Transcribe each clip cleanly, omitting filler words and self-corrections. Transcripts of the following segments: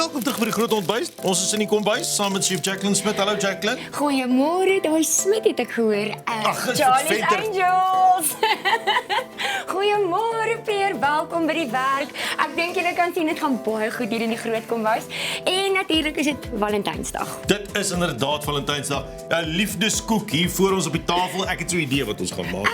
welkom terug by die groot ontbyt. Ons is in die kombuis saam met Chef Jacqueline Smit. Hallo Jacqueline. Goeiemôre, daai Smit het ek gehoor. Ag, is Charlie's venter. Angels. Goeiemôre Pierre, welkom by die werk. Ek dink julle kan sien dit gaan baie goed hier in die groot kombuis. En natuurlik is dit Valentynsdag. Dit is inderdaad Valentynsdag. 'n Liefdeskoek hier voor ons op die tafel. Ek het so 'n idee wat ons gaan maak.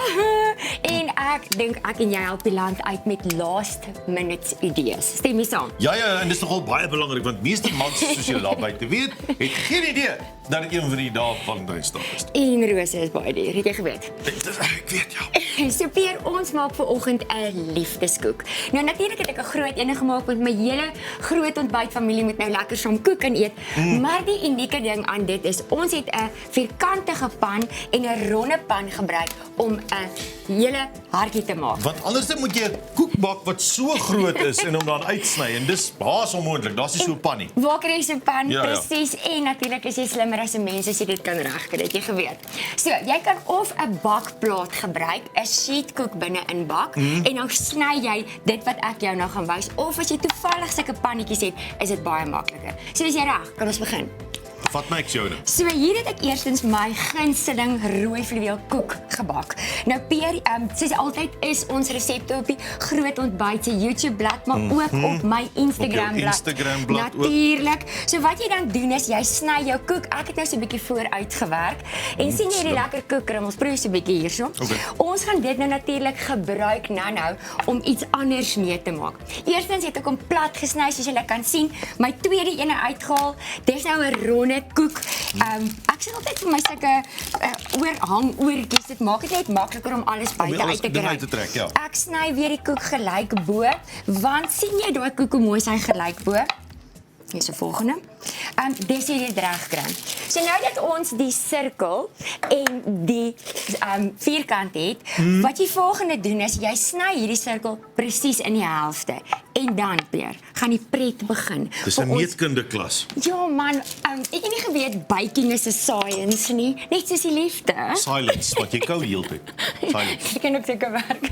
En ek dink ek en jy help die land uit met last minute idees. Stem jy saam? Ja, en dis nogal baie belangrik want meeste mans soos jy daar buite weet, het geen idee dat dit een van die dae Valentynsdag is. En rose is baie duur, het jy geweet? Ek weet ja. So Pierre, ons maak vanoggend 'n liefdeskoek. Nou natuurlik het ek 'n groot een gemaak want my hele groot ontbytfamilie moet nou lekker saam kook en eet. Maar die unieke ding aan dit is ons het 'n vierkantige pan en 'n ronde pan gebruik om 'n hele hartjie te maak. Want anders moet jy 'n koek bak wat so groot is en hom dan uitsny en dis baas onmoontlik. Daar's nie so 'n pan nie. Waar kry jy so 'n pan? Ja. Presies. En natuurlik is jy slimmer as 'n mens as jy dit kan regkry, het jy geweet. So, jy kan of 'n bakplaat gebruik, 'n sheetkoek binne inbak en dan sny jy dit wat ek jou nou gaan wys. Of as jy toevallig sulke pannetjies het, is dit baie makliker. So is jy reg? Kan ons begin? Vat my ek jou nou. So hier het ek eerstens my gunsteling rooi fluweel koek gebak. Nou Pierre, soos altyd is ons resepte op die Groot Ontbyt se YouTube bladsy, maar ook op my Instagram bladsy. Instagram-blad ook. Natuurlik. So wat jy dan doen is jy sny jou koek. Ek het nou so 'n bietjie vooruit gewerk. En sien jy die lekker koekkrummels? Proe so 'n bietjie hierso. Okay. Ons gaan dit nou natuurlik gebruik nou om iets anders mee te maak. Eerstens het ek hom plat gesny soos julle kan sien. My tweede een uitgehaal. Dis nou 'n ronde koek. Ek sê altyd vir my sulke hang-oortjies, dit maak dit net makliker om alles buite alles uit te binne kry. uit te trek, ja. Ek sny weer die koek gelyk bo, want sien jy daai koek hoe mooi hy gelyk bo? Hier is die volgende. Dis hier die reg kry. So nou dat ons die sirkel en die vierkant het, wat jy volgende doen is jy sny hierdie sirkel presies in die helfte. En dan Pierre, gaan die pret begin. Dis Vir 'n ons- meetkinde klas. Ja man, het jy nie geweet baking is 'n science nie, net soos die liefde. Silence, wat jy kou heeltyd. Silence. Ek kan ook seker werk.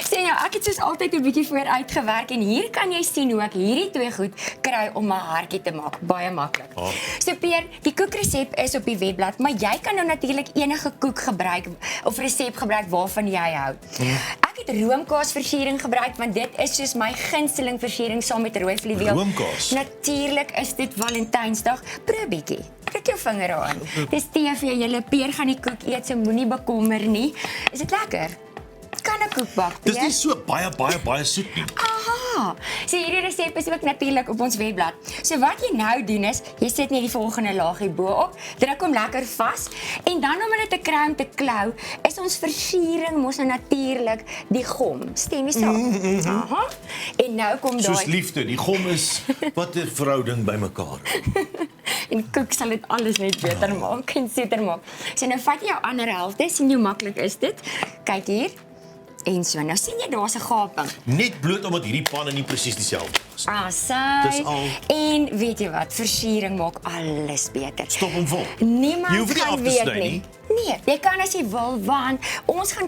Sê nou, ek het soos altyd 'n bietjie vooruit gewerk en hier kan jy sien hoe ek hierdie twee goed kry om 'n hartjie te maak. Baie maklik. Oh. So Pierre, die koekresep is op die webblad, maar jy kan nou natuurlik enige koek gebruik of resep gebruik waarvan jy hou. Ek het roomkaasversiering gebruik want dit is soos my gunsteling versiering saam met rooi fluweel. Roomkaas? Natuurlik is dit Valentynsdag. Proe bietjie. Druk jou vinger aan. Dis TV, julle Peer gaan die koek eet, so moenie bekommer nie. Is dit lekker? Kan 'n koek bak, Dis Peer? nie so baie soet nie. Aha. So hierdie resep is ook natuurlik op ons webblad. So wat jy nou doen is, jy sit net die volgende laagie bo-op, druk hom lekker vas en dan om dit te kry om te klou, is ons versiering mos nou natuurlik die gom. Stem jy saam? Aha. En nou kom Soos daai liefde, die gom is wat 'n verhouding bymekaar. en koek sal dit alles net beter maak en seter maak. So nou vat jy jou ander helfte, sien hoe maklik is dit? Kyk hier. En so, nou sien jy daar's 'n gaping. Net bloot omdat hierdie panne nie presies dieselfde is. Asai. Dis al. En weet jy wat, versiering maak alles beter. Stop hom vol. Niemand Jy hoef nie gaan af te weet sny nie. nie. Nee, jy kan as jy wil, want ons gaan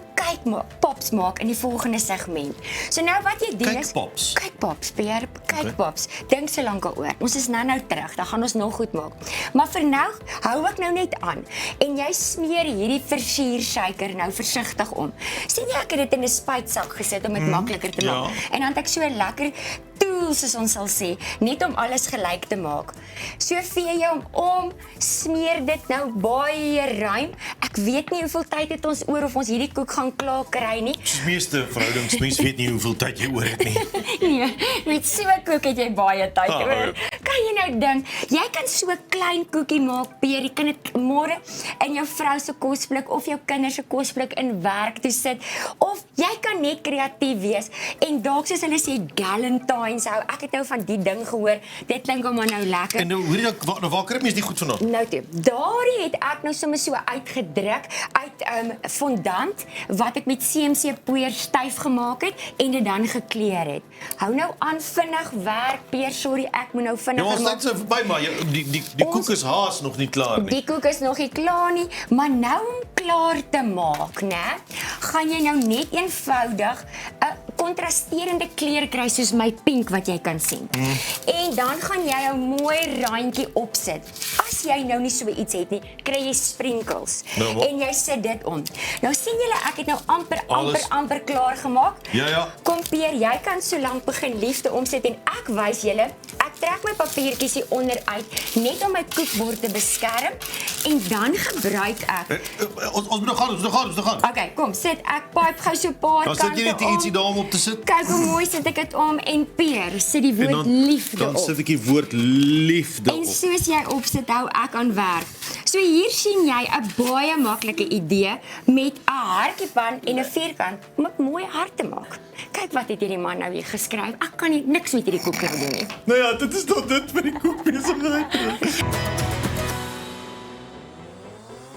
pops maak in die volgende segment. So nou wat jy doen is Kykpops? Kykpops, Pierre, kykpops. Dink so lank daaroor. Ons is nou terug, dan gaan ons nog goed maak. Maar vir nou hou ek nou net aan en jy smeer hierdie versiersuiker nou versigtig om. Sien jy ek het dit in 'n spuitsak gesit om dit makliker te maak. ja. En dan het ek so 'n lekker tool soos ons sal sê, net om alles gelyk te maak. So vee jy hom om, smeer dit nou baie ruim. Ek weet nie hoeveel tyd het ons oor of ons hierdie koek gaan klaar kry nie. Soos meeste verhoudings, mense weet nie hoeveel tyd jy oor het nie. Nee, met so 'n koek het jy baie tyd Ah, oor. Kan jy nou dink, jy kan so 'n klein koekie maak, Peer, jy kan dit môre in jou vrou se kosblik of jou kinders se kosblik in werk toe sit, of jy kan net kreatief wees en dalk soos hulle sê Galentine's hou. Ek het nou van die ding gehoor. Dit klink hom nou lekker. En nou hoor jy waar kry mens die goed vandaan? Nou toe, daardie het ek nou sommer so uitgedruk uit fondant wat ek met CMC poeier styf gemaak het en dit dan gekleur het. Hou nou aan vinnig werk, Peer, sorry, ek moet nou Ja, vinniger ons tyd so verby maar die koek is haas nog nie klaar nie. Die koek is nog nie klaar nie, maar nou om klaar te maak, né? Gaan jy nou net eenvoudig 'n kontrasterende kleur kry soos my pink wat jy kan sien. En dan gaan jy 'n mooi randjie opsit. As jy nou nie so iets het nie, kry jy sprinkles en jy sit dit om. Nou sien julle, ek het nou amper klaar gemaak. Ja. Kom Peer, jy kan so lank begin liefde omsit en ek wys julle, ek trek my papiertjies hier onder uit net om my koekbord te beskerm en dan gebruik ek. Ons moet gaan. Okay, kom, sit ek pipe gou so 'n paar Dan kante sit jy net ietsie daar om op te sit. Kyk hoe mooi sit ek dit om en Peer, sit die woord liefde Dan op. sit ek die woord liefde En op. soos jy opsit, hou ek aan werk. So hier sien jy 'n baie maklike idee met 'n hartjiepan en 'n vierkant om 'n mooi hart te maak. Kyk wat het hierdie man nou hier geskryf. Ek kan nie niks met hierdie koek doen nie. Nou ja, dit is tot dit vir die koekbesigheid.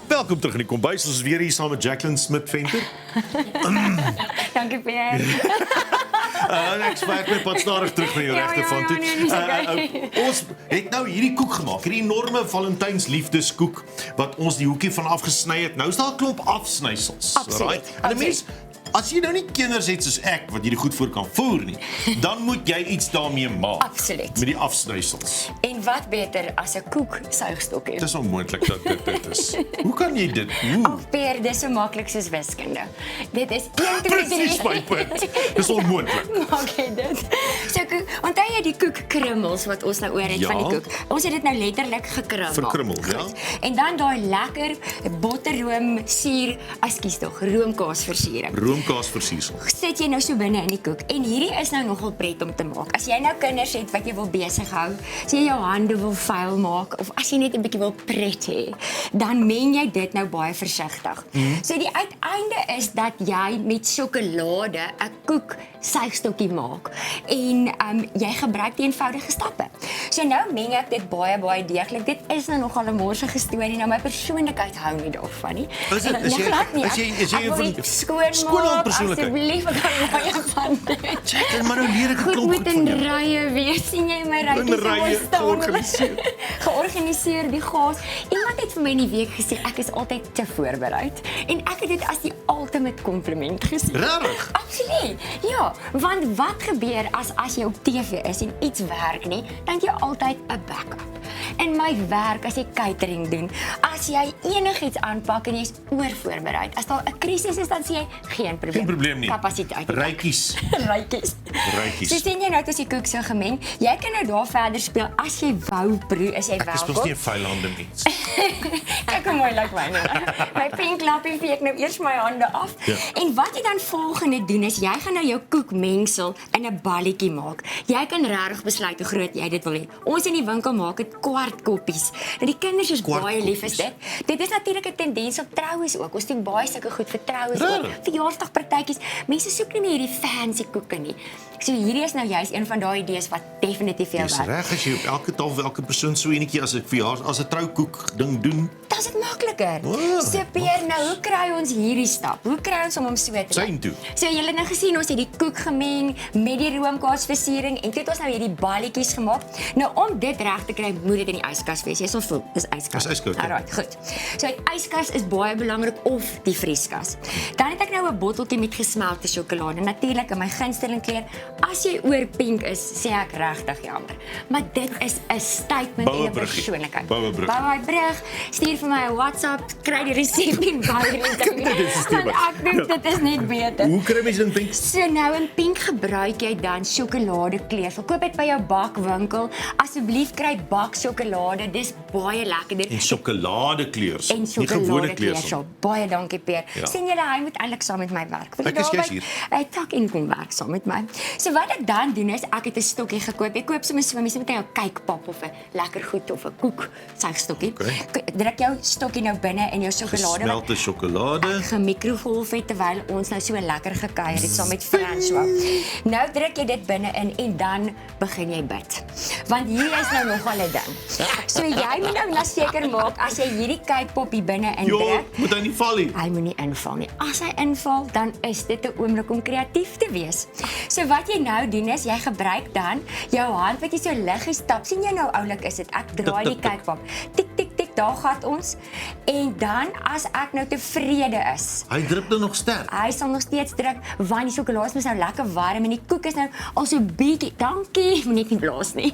Welkom terug in die kombuis. Ons is weer hier saam met Jacqueline Smit-Venter. Dankie Peer. Ek spreek my pad stadig terug na jou Ja, regterkant toe. nee, okay. Ons het nou hierdie koek gemaak, hierdie enorme Valentynsliefdeskoek wat ons die hoekie van afgesny het. Nou is daar 'n klomp afsnysels, Absoluut, En 'n mens, as jy nou nie kinders het soos ek wat hierdie goed voor kan voer nie, dan moet jy iets daarmee maak. Absoluut. Met die afsnysels. En wat beter as 'n koek suigstokkie? Dit is onmoontlik dat dit is. Hoe kan jy dit? Ag Peer, dis so maklik soos wiskunde. Dit is 1 2 3. Presies my punt. Dis onmoontlik. Maak jy dit? So onthou jy die koekkrummels wat ons nou oor het Ja. van die koek. Ons het dit nou letterlik gekrummel. Verkrummel, ja. Goed. En dan daai lekker botterroom suur, ekskuus tog, roomkaasversiering. Roomkaasversiersel. Sit jy nou so binne in die koek en hierdie is nou nogal pret om te maak. As jy nou kinders het wat jy wil besig hou, as jy jou hande wil vuil maak of as jy net 'n bietjie wil pret hê, dan men jy dit nou baie versigtig. So die uiteinde is dat jy met sjokolade 'n koek suigstokkie maak en jy gebruik die eenvoudige stappe. So nou meng ek dit baie deeglik. Dit is nou nogal 'n morsige storie. Nou my persoonlikheid hou nie daarvan nie. Is dit- is jy- glad nie. is jy- is jy Ek wil van- nie skoonmaak, skoonhaalpersoonlikheid? asseblief, ek kan baie van dit. Jacqueline, maar nou leer ek 'n Goed klomp moet goed van in jou. rye wees, sien jy my In rytjies rye, georganiseer. Georganiseer die gas. Iemand het vir my in die week gesê ek is altyd te voorberei en ek het dit as die ultimate compliment gesien. Regtig? Absoluut. Ja, want wat gebeur as jy op TV is en iets werk nie, dan het jy altyd 'n backup. In my werk as jy catering doen, as jy enigiets aanpak en jy's oorvoorberei, as daar 'n krisis is dan sê jy geen probleem. Geen probleem nie. Kapasiteit. Rytjies. Rytjies. Rytjies. So sien jy nou as die koek so gemeng, jy kan nou daar verder speel as jy wou proe, is jy Ek is mos welkom. nie 'n vuilhande mens. Kyk hoe mooi lyk myne. My pink lappie vee ek nou eers my hande af. Ja. En wat jy dan volgende doen is jy gaan nou jou koekmengsel in 'n balletjie maak. Jy kan regtig besluit hoe groot jy dit wil hê. Ons in die winkel maak dit kwartkoppies. Nou die kinders is baie lief is dit. Dit is natuurlik 'n tendens op troues ook. Ons doen baie sulke goed vir troues ook. Regtig? Verjaarsdagpartytjies. Mense soek nie meer hierdie fancy koeke nie. So hierdie is nou juist een van daai idees wat definitief veel Dis werk. reg as jy op elke tafel elke persoon so enetjie as 'n verjaars as 'n troukoek ding doen. Dan is dit makliker. Wow. So Peer, nou hoe kry ons hierdie stap? Hoe kry ons om so te doen? Sein toe. So julle het nou gesien ons het die koek gemeng met die roomkaasversiering en toe het ons nou hierdie balletjies gemaak. Nou om dit reg te kry, moet dit in die yskas wees. Jy sal voel, dis yskas. Dis yskoud, ja. Alright, goed. So die yskas is baie belangrik of die vrieskas. Dan het ek nou 'n botteltjie met gesmelte sjokolade. Natuurlik in my gunsteling kleur. As jy oor pink is, sê ek regtig jammer. Maar dit is 'n statement Bou 'n en 'n bruggie. persoonlikheid. Bou 'n bruggie. Bou hy brug, stuur vir my 'n WhatsApp, kry die resep en bou hierdie ding. Dit is die Want ek dink dit is net beter. Hoe kry mense in pink? So nou in pink gebruik jy dan sjokoladekleur. Koop dit by jou bakwinkel. Asseblief kry baksjokolade. Dis baie lekkerder. En sjokoladekleurs. En Nie gewone sjokoladekleur. kleurs. So baie dankie Peer. Ja. Sien julle hy moet eintlik saam met my werk. Wil jy Ek is daarby- jy's hier. Hy tak en kom werk saam met my. So wat ek dan doen is ek het 'n stokkie gekoop. Ek koop sommer so mense met 'n kykpap of 'n lekker goed of 'n koek suigstokkie. Okay. Druk jou stokkie nou binne in jou sjokolade wat Gesmelte sjokolade. gemikrovolf het terwyl ons nou so lekker gekuier het saam met François. Nou druk jy dit binne in en dan begin jy bid. Want hier is nou nogal 'n ding. So jy moet nou seker maak as jy hierdie kykpop hier binne Jo, indruk, moet hy nie val nie. hy moenie inval nie. As hy inval, dan is dit 'n oomblik om kreatief te wees. So wat jy nou doen is jy gebruik dan jou hand wat jy so liggies tap. Sien jy nou oulik is dit? Ek draai die Tik, tik, tik. kykpop. Tik tik tik daar gaan ons. En dan, as ek nou tevrede is, Hy drup nou nog sterk. hy sal nog steeds druk, want die sjokolade is nou lekker warm en die koek is nou al so bietjie, dankie, moet net nie blaas nie.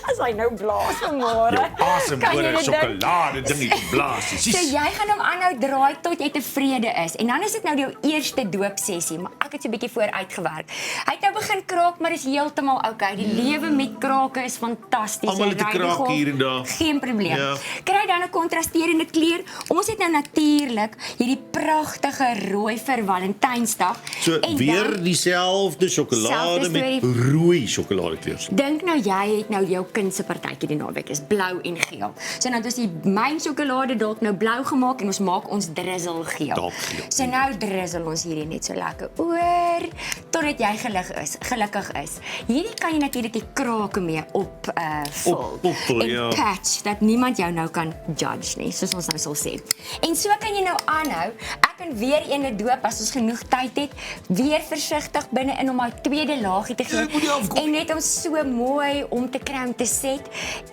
As hy nou blaas vanmôre, Asem kan oor jy 'n dit dink? sjokolade dingetjie blaas. So jy gaan hom aanhou draai tot jy tevrede is. En dan is dit nou jou eerste doopsessie, maar ek het so 'n bietjie vooruit gewerk. Hy het nou begin kraak, maar dis heeltemal oukei. Die lewe met krake is fantasties. Almal het 'n Ry die kraak golf, hier en daar. Geen probleem. Ja. Kry dan 'n kontrasterende kleur. Ons het nou natuurlik hierdie pragtige rooi vir Valentynsdag. So En weer dan- dieselfde sjokolade Selfde met storie. rooi sjokoladekleurs. Dink nou jy het nou jou kind se partytjie die naweek is blou en geel. So nou het ons die myn sjokolade dalk nou blou gemaak en ons maak ons drizzle geel. Dalk geel. So nou drizzle ons hierdie net so lekker oor totdat jy gelukkig is. Hierdie kan jy natuurlik die krake mee vul Opvul, en ja. patch dat niemand jou nou kan judge nie, soos ons nou sal sê. En so kan jy nou aanhou. Ek kan weer eene doop as ons genoeg tyd het, weer versigtig binne-in om daai tweede laagie te gee. Ja, moet nie afkom. En net om so mooi om te kry om te set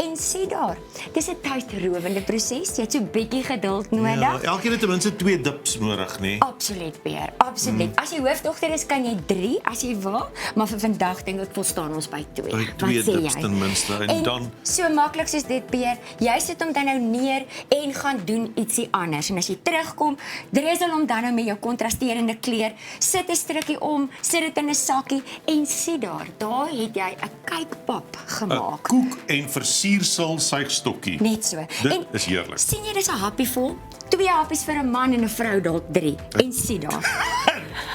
en sê daar. Dis 'n tydrowende proses. Jy het so 'n bietjie geduld nodig. Ja, elkeen het ten minste 2 dips nodig, nê? Absoluut, Peer. Absoluut. As jy hoofdogter is, kan jy 3 as jy wil, maar vir vandag dink ek volstaan ons by 2. By 2 dips ten minste en dan so maklik soos dit, Peer. Jy sit hom dan nou neer en gaan doen ietsie anders. En as jy terugkom, drizzle hom dan nou met jou kontrasterende kleur, sit 'n strukkie om, sit dit in 'n sakkie en sien daar het jy 'n cakepop 'n gemaak. koek en versiersel suigstokkie. Net so. Dit is heerlik. Sien jy dis 'n happie vol? 2 happies vir 'n man en 'n vrou dalk 3. En sien daar.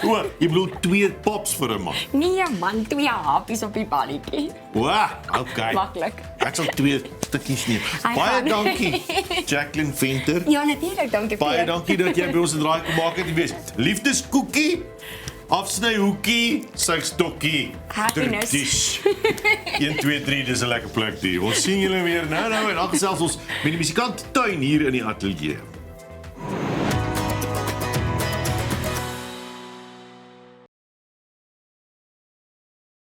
O, jy bedoel 2 pops vir 'n man. Nee man, 2 happies op die balletjie. Wow, okay. Maklik. Ek sal 2 stukkies neem. Hy Baie gaan. dankie, Jacqueline Venter. Ja, natuurlik, dankie Baie Peer. dankie dat jy by ons 'n draai gemaak het. Wees liefdeskoekie, afsnyhoekie, suigstokkie. Happiness. Dish. 1 2 3, dis 'n lekker plek hier. Ons sien julle weer nou en dan gesels ons met die musikant tuin hier in die ateljee.